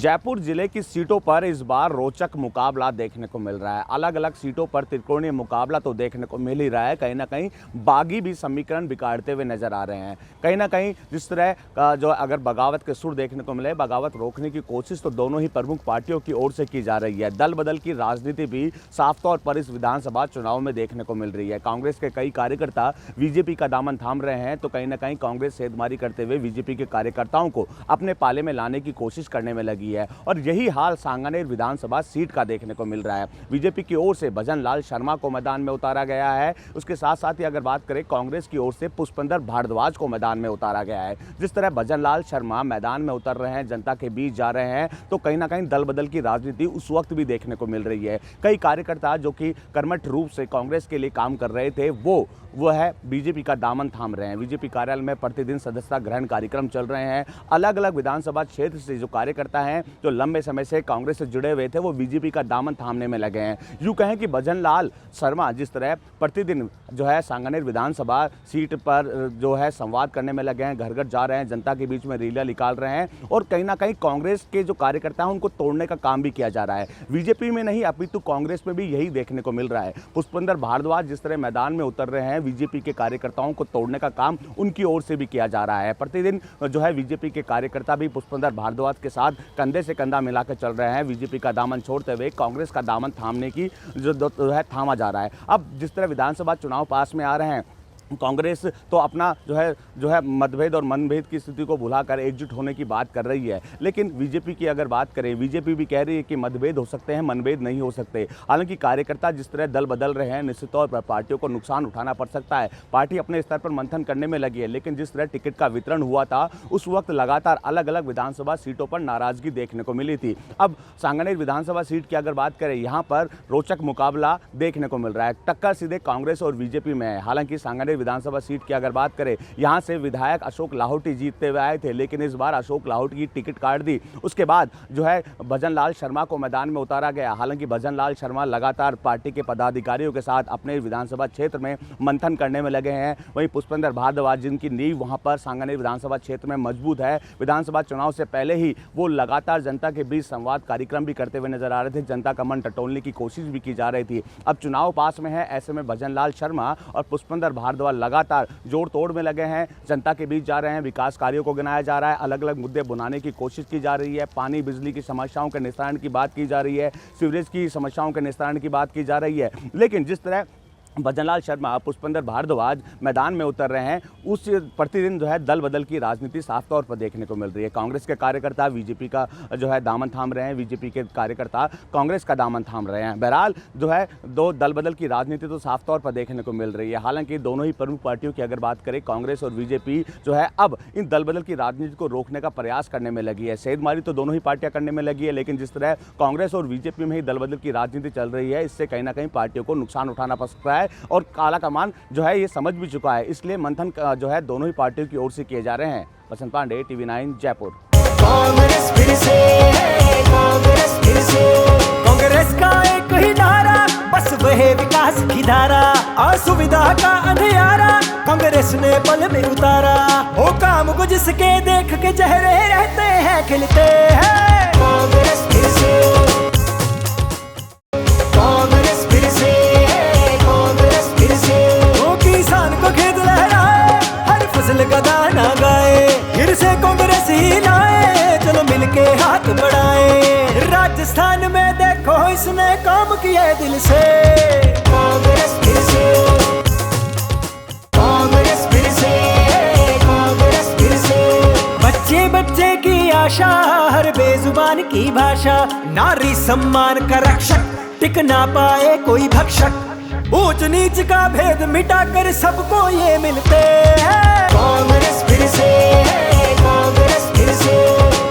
जयपुर जिले की सीटों पर इस बार रोचक मुकाबला देखने को मिल रहा है। अलग अलग सीटों पर त्रिकोणीय मुकाबला तो देखने को मिल ही रहा है, कहीं ना कहीं बागी भी समीकरण बिगाड़ते हुए नजर आ रहे हैं। कहीं ना कहीं जिस तरह का जो अगर बगावत के सुर देखने को मिले, बगावत रोकने की कोशिश तो दोनों ही प्रमुख पार्टियों की ओर से की जा रही है। दल बदल की राजनीति भी साफ तौर पर इस विधानसभा चुनाव में देखने को मिल रही है। कांग्रेस के कई कार्यकर्ता बीजेपी का दामन थाम रहे हैं, तो कहीं ना कहीं कांग्रेस सेधमारी करते हुए बीजेपी के कार्यकर्ताओं को अपने पाले में लाने की कोशिश करने में लगी है। और यही हाल सांगानेर विधानसभा सीट का देखने को मिल रहा है। बीजेपी की ओर से भजन लाल शर्मा को मैदान में उतारा गया है। उसके साथ साथ ही अगर बात करें कांग्रेस की ओर से पुष्पेंद्र भारद्वाज को मैदान में उतारा गया है। जिस तरह भजन लाल शर्मा मैदान में उतर रहे हैं, जनता के बीच जा रहे हैं, तो कहीं ना कहीं दल बदल की राजनीति उस वक्त भी देखने को मिल रही है। कई कार्यकर्ता जो कि कर्मठ रूप से कांग्रेस के लिए काम कर रहे थे, वो है बीजेपी का दामन थाम रहे हैं। बीजेपी कार्यालय में प्रतिदिन सदस्यता ग्रहण कार्यक्रम चल रहे हैं। अलग अलग विधानसभा क्षेत्र से जो कार्यकर्ता हैं, जो लंबे समय से कांग्रेस से जुड़े हुए थे, वो बीजेपी का दामन थामने में लगे हैं। यूं कहें कि भजन लाल शर्मा जिस तरह प्रतिदिन जो है सांगानेर विधानसभा सीट पर जो है संवाद करने में लगे हैं, घर घर जा रहे हैं, जनता के बीच में रैलियां निकाल रहे हैं और कहीं ना कहीं कांग्रेस के जो कार्यकर्ता हैं उनको तोड़ने का काम भी किया जा रहा है। बीजेपी में नहीं अपितु कांग्रेस में भी यही देखने को मिल रहा है। पुष्पेंद्र भारद्वाज जिस तरह मैदान में उतर रहे हैं, बीजेपी के कार्यकर्ताओं को तोड़ने का काम उनकी ओर से भी किया जा रहा है। प्रतिदिन जो है बीजेपी के कार्यकर्ता भी पुष्पेंद्र भारद्वाज के साथ कंधे से कंधा मिलाकर चल रहे हैं। बीजेपी का दामन छोड़ते हुए कांग्रेस का दामन थामने की जो है थामा जा रहा है। अब जिस तरह विधानसभा चुनाव पास में आ रहे हैं, कांग्रेस तो अपना जो है मतभेद और मनभेद की स्थिति को भुलाकर एकजुट होने की बात कर रही है, लेकिन बीजेपी की अगर बात करें, बीजेपी भी कह रही है कि मतभेद हो सकते हैं, मनभेद नहीं हो सकते। हालांकि कार्यकर्ता जिस तरह दल बदल रहे हैं, निश्चित तौर पर पार्टियों को नुकसान उठाना पड़ सकता है। पार्टी अपने स्तर पर मंथन करने में लगी है, लेकिन जिस तरह टिकट का वितरण हुआ था, उस वक्त लगातार अलग अलग विधानसभा सीटों पर नाराजगी देखने को मिली थी। अब सांगानेर विधानसभा सीट की अगर बात करें, यहाँ पर रोचक मुकाबला देखने को मिल रहा है। टक्कर सीधे कांग्रेस और बीजेपी में है। हालांकि सांगानेर विधानसभा सीट की अगर बात करें, यहां से विधायक अशोक लाहौटी जीतते हुए आए थे, लेकिन इस बार अशोक लाहौटी की टिकट काट दी। उसके बाद जो है भजन लाल शर्मा को मैदान में उतारा गया। हालांकि भजन लाल शर्मा लगातार पार्टी के पदाधिकारियों के साथ अपने विधानसभा क्षेत्र में मंथन करने में लगे हैं। वहीं पुष्पेंद्र भारद्वाज जिनकी नींव वहां पर सांगानेर विधानसभा क्षेत्र में मजबूत है, विधानसभा चुनाव से पहले ही वो लगातार जनता के बीच संवाद कार्यक्रम भी करते हुए नजर आ रहे थे। जनता का मन टटोलने की कोशिश भी की जा रही थी। अब चुनाव पास में है, ऐसे में भजन लाल शर्मा और पुष्पेंद्र भारद्वाज लगातार जोड़ तोड़ में लगे हैं, जनता के बीच जा रहे हैं, विकास कार्यों को गिनाया जा रहा है, अलग अलग मुद्दे बुनाने की कोशिश की जा रही है। पानी बिजली की समस्याओं के निस्तारण की बात की जा रही है, सीवरेज की समस्याओं के निस्तारण की बात की जा रही है। लेकिन जिस तरह भजन लाल शर्मा, पुष्पेंद्र भारद्वाज मैदान में उतर रहे हैं, उस प्रतिदिन जो है दल बदल की राजनीति साफ तौर पर देखने को मिल रही है। कांग्रेस के कार्यकर्ता बीजेपी का जो है दामन थाम रहे हैं, बीजेपी के कार्यकर्ता कांग्रेस का दामन थाम रहे हैं। बहरहाल जो है दो दल बदल की राजनीति तो साफ तौर पर देखने को मिल रही है। हालांकि दोनों ही प्रमुख पार्टियों की अगर बात करें, कांग्रेस और बीजेपी जो है अब इन दल बदल की राजनीति को रोकने का प्रयास करने में लगी है। सेधमारी तो दोनों ही पार्टियां करने में लगी है, लेकिन जिस तरह कांग्रेस और बीजेपी में ही दल बदल की राजनीति चल रही है, इससे कहीं ना कहीं पार्टियों को नुकसान उठाना पड़ सकता है। और काला कमान जो है ये समझ भी चुका है, इसलिए मंथन जो है दोनों ही पार्टियों की ओर से किए जा रहे हैं। बसंत पांडे, TV9 जयपुर। कांग्रेस फिर से, कांग्रेस का एक ही नारा, बस वह विकास की धारा, असुविधा का अंधियारा कांग्रेस ने पल में उतारा। वो काम को जिसके देख के चेहरे रहते हैं खिलते हैं। कांग्रेस फिर से, कांग्रेस फिर से, कांग्रेस फिर से। वो किसान को खेत लहराए, हर फसल का दाना गाए, फिर से कांग्रेस ही लाए, चलो मिलके हाथ बढ़ाए। राजस्थान में देखो इसने काम किए दिल से। कांग्रेस फिर से, कांग्रेस फिर से, कांग्रेस फिर से। बच्चे बच्चे की आशा, हर बेजुबान की भाषा, नारी सम्मान का रक्षक, टिक ना पाए कोई भक्षक। ऊंच नीच का भेद मिटाकर सबको ये मिलते हैं। कांग्रेस फिर से, कांग्रेस फिर से।